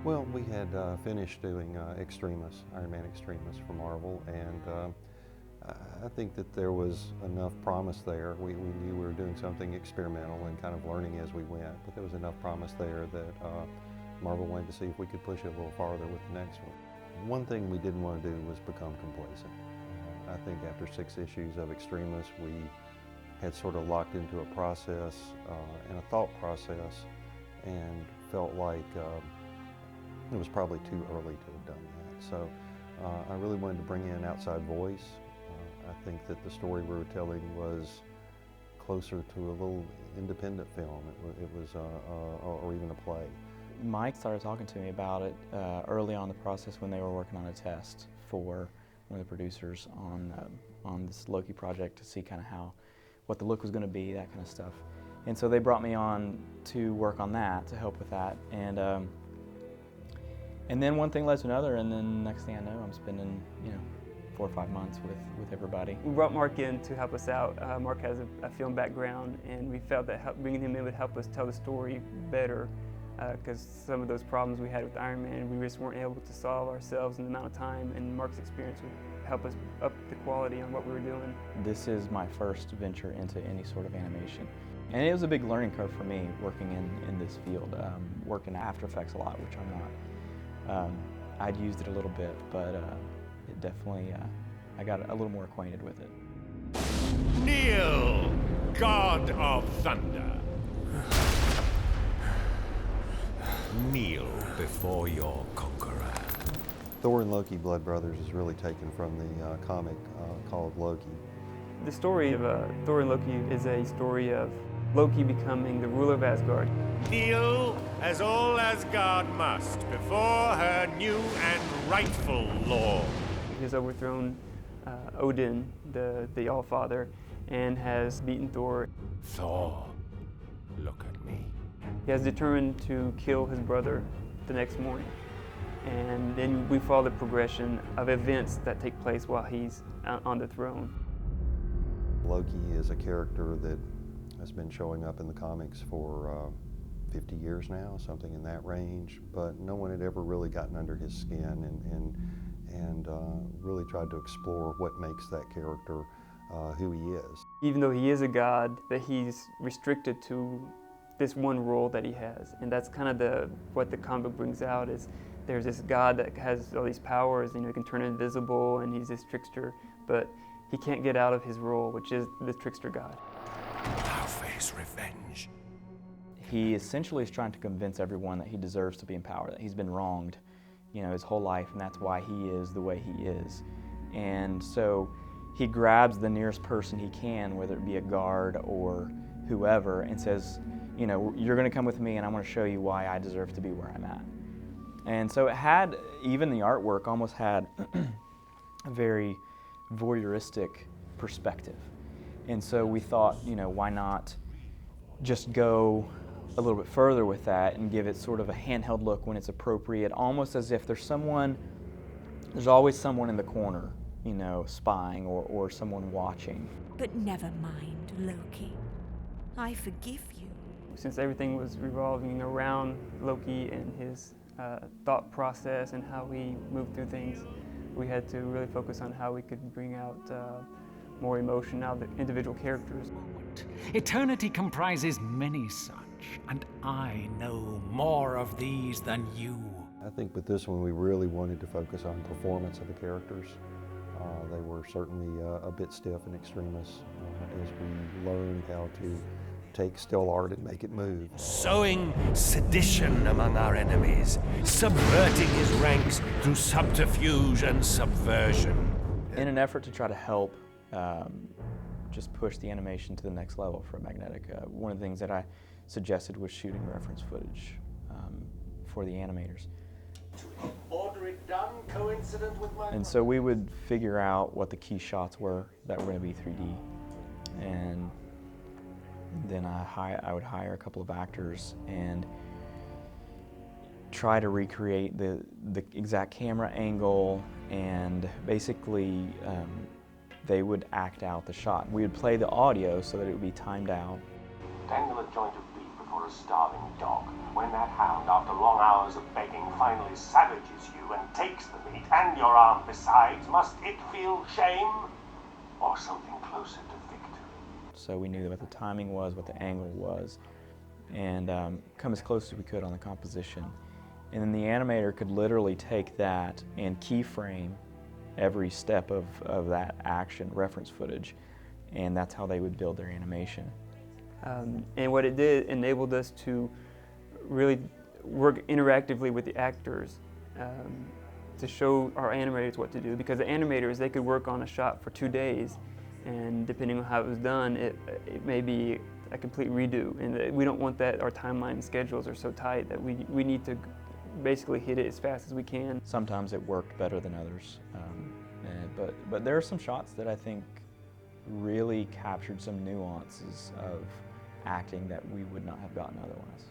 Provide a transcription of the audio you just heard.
Well, we had finished doing Extremis, Iron Man Extremis for Marvel, and I think that there was enough promise there. We knew we were doing something experimental and kind of learning as we went, but there was enough promise there that Marvel wanted to see if we could push it a little farther with the next one. One thing we didn't want to do was become complacent. I think after 6 issues of Extremis, we had sort of locked into a process and a thought process, and felt like it was probably too early to have done that. So I really wanted to bring in an outside voice. I think that the story we were telling was closer to a little independent film. It was or even a play. Mike started talking to me about it early on in the process when they were working on a test for one of the producers on this Loki project to see kind of what the look was going to be, that kind of stuff. And so they brought me on to work on that, to help with that. And then one thing led to another, and then next thing I know, I'm spending 4 or 5 months with everybody. We brought Mark in to help us out. Mark has a film background, and we felt that bringing him in would help us tell the story better, because some of those problems we had with Iron Man, we just weren't able to solve ourselves in the amount of time, and Mark's experience would help us up the quality on what we were doing. This is my first venture into any sort of animation. And it was a big learning curve for me working in this field, working After Effects a lot, which I'm not. I'd used it a little bit, but it definitely, I got a little more acquainted with it. Kneel, God of Thunder. Kneel before your conqueror. Thor and Loki, Blood Brothers, is really taken from the comic called Loki. The story of Thor and Loki is a story of Loki becoming the ruler of Asgard. Kneel as all Asgard must before her new and rightful lord. He has overthrown Odin, the All-Father, and has beaten Thor. Thor, look at me. He has determined to kill his brother the next morning. And then we follow the progression of events that take place while he's on the throne. Loki is a character that has been showing up in the comics for 50 years now, something in that range, but no one had ever really gotten under his skin and really tried to explore what makes that character who he is. Even though he is a god, that he's restricted to this one role that he has, and that's kind of what the comic brings out is there's this god that has all these powers, he can turn invisible, and he's this trickster, but he can't get out of his role, which is the trickster god. Thou face revenge. He essentially is trying to convince everyone that he deserves to be in power, that he's been wronged, his whole life, and that's why he is the way he is. And so he grabs the nearest person he can, whether it be a guard or whoever, and says, you're going to come with me, and I'm going to show you why I deserve to be where I'm at. And so it had, even the artwork almost had a very voyeuristic perspective. And so we thought, why not just go a little bit further with that and give it sort of a handheld look when it's appropriate, almost as if there's always someone in the corner, spying or someone watching. But never mind, Loki. I forgive you. Since everything was revolving around Loki and his thought process and how he moved through things, we had to really focus on how we could bring out more emotion out of the individual characters. Eternity comprises many such, and I know more of these than you. I think with this one we really wanted to focus on performance of the characters. They were certainly a bit stiff and Extremis as we learned how to take still art and make it move. Sowing sedition among our enemies, subverting his ranks through subterfuge and subversion. In an effort to try to help just push the animation to the next level for Magnetic, one of the things that I suggested was shooting reference footage for the animators. Order it done, coincident with my... And so we would figure out what the key shots were that were going to be 3D, and then I would hire a couple of actors and try to recreate the exact camera angle, and basically they would act out the shot. We would play the audio so that it would be timed out. Dangle a joint of beef for a starving dog. When that hound, after long hours of begging, finally savages you and takes the meat and your arm besides, must it feel shame or something closer to victory? So we knew what the timing was, what the angle was, and come as close as we could on the composition. And then the animator could literally take that and keyframe every step of that action reference footage, and that's how they would build their animation. And what it did enabled us to really work interactively with the actors to show our animators what to do, because the animators, they could work on a shot for 2 days, and depending on how it was done, it may be a complete redo, and we don't want that. Our timeline and schedules are so tight that we need to basically hit it as fast as we can. Sometimes it worked better than others, but there are some shots that I think really captured some nuances of acting that we would not have gotten otherwise.